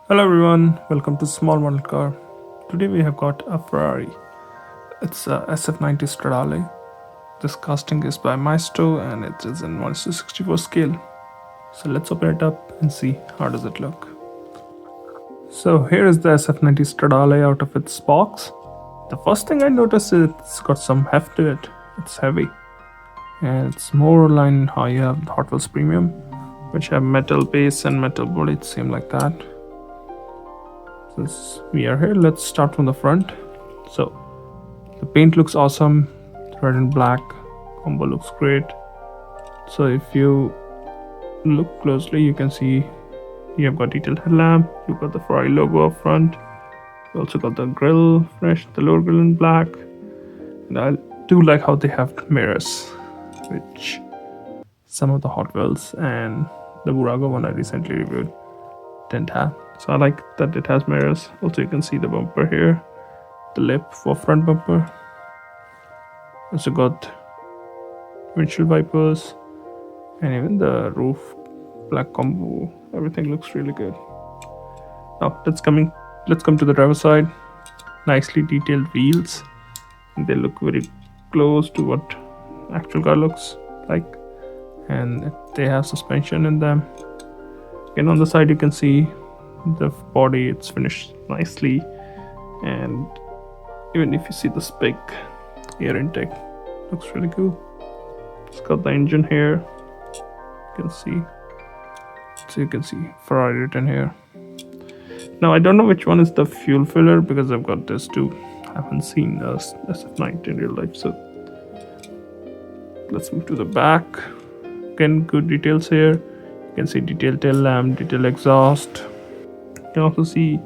Hello everyone, welcome to Small Model Car. Today we have got a Ferrari. It's a SF90 Stradale. This casting is by Maisto and it is in 1:64 scale. So let's open it up and see how does it look. So here is the SF90 Stradale out of its box. The first thing I noticed is it's got some heft to it. It's heavy. And it's more aligned how you have the Hot Wheels Premium, which have metal base and metal body, same like that. Since we are here, let's start from the front. So the paint looks awesome, red and black combo looks great. So if you look closely, you can see you have got detailed headlamp, you've got the Ferrari logo up front, you also got the grille finish, the lower grille in black, and I do like how they have mirrors, which some of the Hot Wheels and the Burago one I recently reviewed didn't have. So I like that it has mirrors. Also you can see the bumper here, the lip for front bumper. Also got windshield wipers and even the roof black combo. Everything looks really good. Now let's come to the driver's side. Nicely detailed wheels. They look very close to what actual car looks like, and they have suspension in them. Again, on the side you can see the body, it's finished nicely, and even if you see this big air intake, looks really cool. It's got the engine here, you can see, so you can see Ferrari written here. Now I don't know which one is the fuel filler because I've got this too. I haven't seen a SF90 in real life. So let's move to the back. Again, good details here. You can see detailed tail lamp, detailed exhaust. You can also see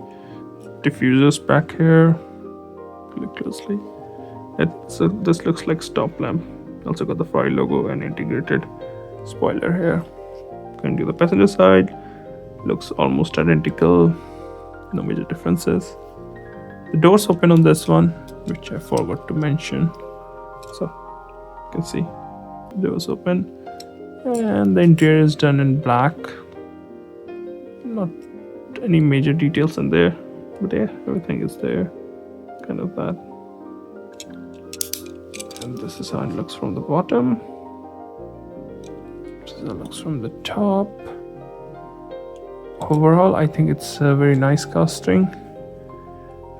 diffusers back here. Look closely. This looks like stop lamp. Also got the Ferrari logo and integrated spoiler here. Going to the passenger side, looks almost identical. No major differences. The doors open on this one, which I forgot to mention. So you can see the doors open, and the interior is done in black. Not any major details in there, but yeah, everything is there, kind of that. And this is how it looks from the bottom. This is how it looks from the top. Overall, I think it's a very nice casting.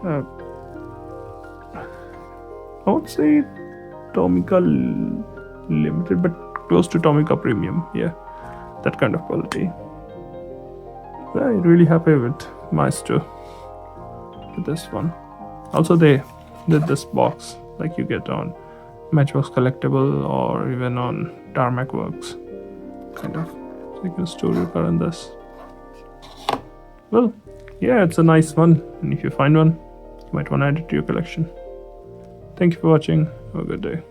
I would say Tomica limited, but close to Tomica premium. Yeah, that kind of quality. I'm really happy with Maisto with this one. Also, they did this box like you get on Matchbox Collectible or even on Tarmac Works, kind of. So you can store your car in this. Well, yeah, it's a nice one, and if you find one, you might want to add it to your collection. Thank you for watching. Have a good day.